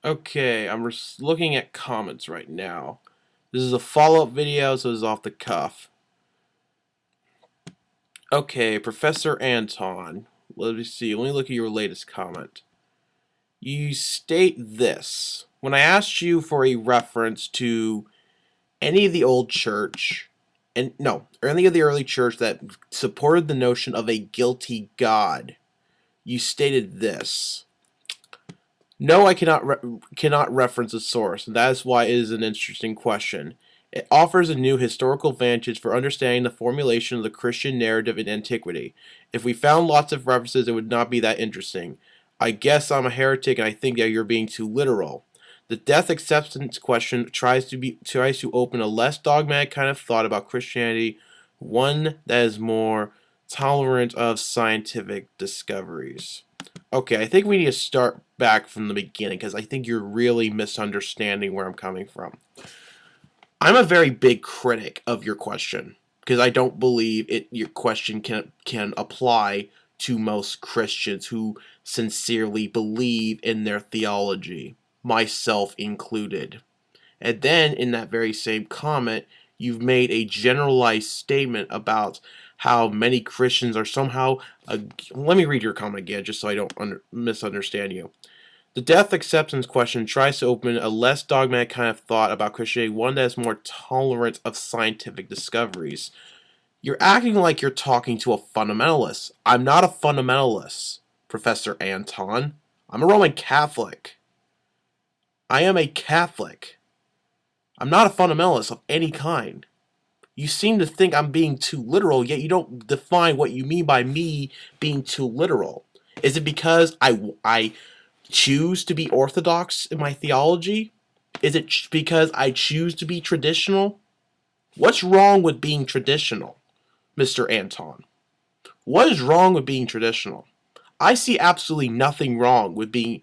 Okay, I'm looking at comments right now. This is a follow-up video, so it's off the cuff. Okay, Professor Anton. Let me see. Let me look at your latest comment. You state this. When I asked you for a reference to any of the old church, or any of the early church that supported the notion of a guilty God, you stated this. No, I cannot reference a source, and that is why it is an interesting question. It offers a new historical vantage for understanding the formulation of the Christian narrative in antiquity. If we found lots of references, it would not be that interesting. I guess I'm a heretic, and I think that you're being too literal. The death acceptance question tries to open a less dogmatic kind of thought about Christianity, one that is more tolerant of scientific discoveries. Okay, I think we need to start back from the beginning because I think you're really misunderstanding where I'm coming from. I'm a very big critic of your question because I don't believe your question can apply to most Christians who sincerely believe in their theology, myself included. And then in that very same comment, you've made a generalized statement about how many Christians are somehow. Let me read your comment again, just so I don't misunderstand you. The death acceptance question tries to open a less dogmatic kind of thought about Christianity, one that is more tolerant of scientific discoveries. You're acting like you're talking to a fundamentalist. I'm not a fundamentalist, Professor Anton. I'm a Roman Catholic. I am a Catholic. I'm not a fundamentalist of any kind. You seem to think I'm being too literal, yet you don't define what you mean by me being too literal. Is it because I choose to be orthodox in my theology? Is it because I choose to be traditional? What's wrong with being traditional, Mr. Anton? What is wrong with being traditional? I see absolutely nothing wrong with being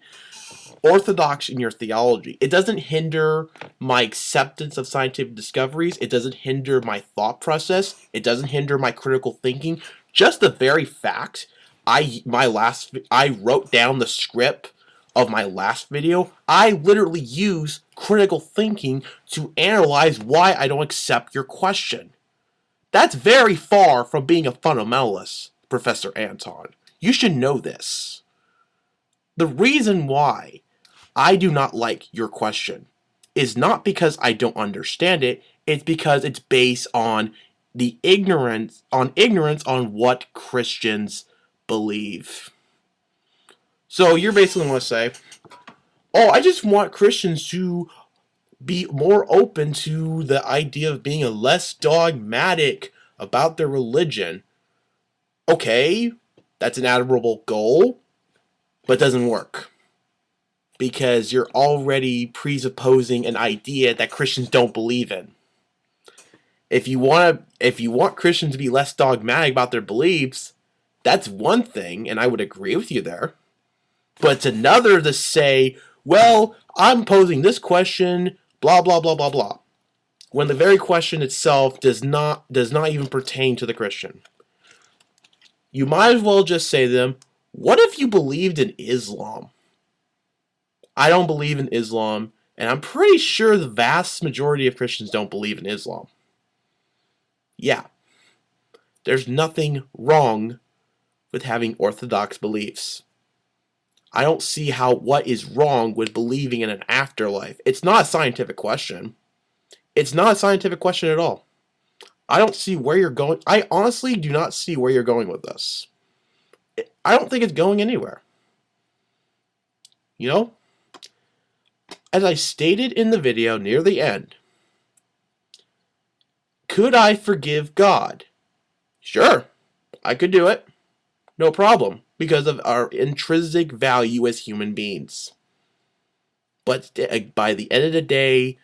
orthodox in your theology. It doesn't hinder my acceptance of scientific discoveries. It doesn't hinder my thought process. It doesn't hinder my critical thinking. Just the very fact I wrote down the script of my last video. I literally use critical thinking to analyze why I don't accept your question. That's very far from being a fundamentalist, Professor Anton. You should know this. The reason why I do not like your question is not because I don't understand it, it's because it's based on the ignorance on what Christians believe. So you're basically going to say, oh, I just want Christians to be more open to the idea of being a less dogmatic about their religion. Okay, that's an admirable goal, but it doesn't work. Because you're already presupposing an idea that Christians don't believe in. If you want Christians to be less dogmatic about their beliefs, that's one thing, and I would agree with you there. But it's another to say, well, I'm posing this question, blah blah blah blah blah, when the very question itself does not even pertain to the Christian. You might as well just say to them, what if you believed in Islam? I don't believe in Islam, and I'm pretty sure the vast majority of Christians don't believe in Islam. Yeah, there's nothing wrong with having orthodox beliefs. I don't see what is wrong with believing in an afterlife. It's not a scientific question. It's not a scientific question at all. I don't see where you're going. I honestly do not see where you're going with this. I don't think it's going anywhere. You know? As I stated in the video near the end, could I forgive God? Sure, I could do it. No problem, because of our intrinsic value as human beings. But by the end of the day,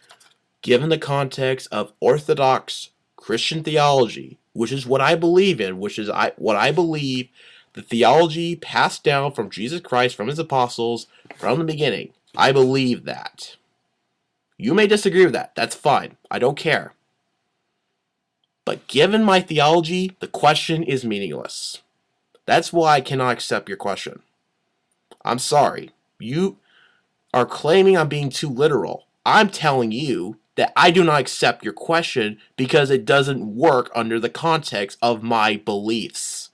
given the context of Orthodox Christian theology, which is what I believe in, what I believe the theology passed down from Jesus Christ, from his apostles, from the beginning. I believe that. You may disagree with that. That's fine. I don't care. But given my theology, the question is meaningless. That's why I cannot accept your question. I'm sorry. are claiming I'm being too literal. I'm telling you that I do not accept your question because it doesn't work under the context of my beliefs.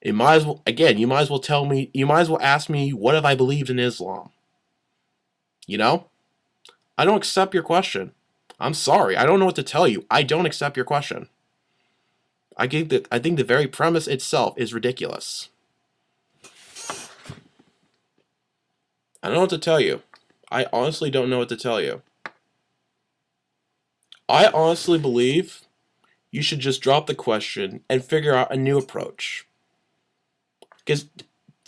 It might as well, again, you might as well tell me, you might as well ask me, what have I believed in Islam? You know? I don't accept your question. I'm sorry. I don't know what to tell you. I don't accept your question. I think the very premise itself is ridiculous. I don't know what to tell you. I honestly don't know what to tell you. I honestly believe you should just drop the question and figure out a new approach. Because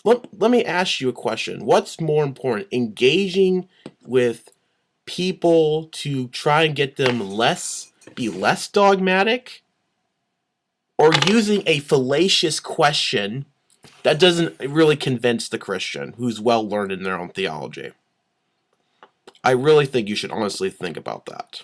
let me ask you a question. What's more important, engaging with people to try and get them be less dogmatic, or using a fallacious question that doesn't really convince the Christian who's well learned in their own theology? I really think you should honestly think about that.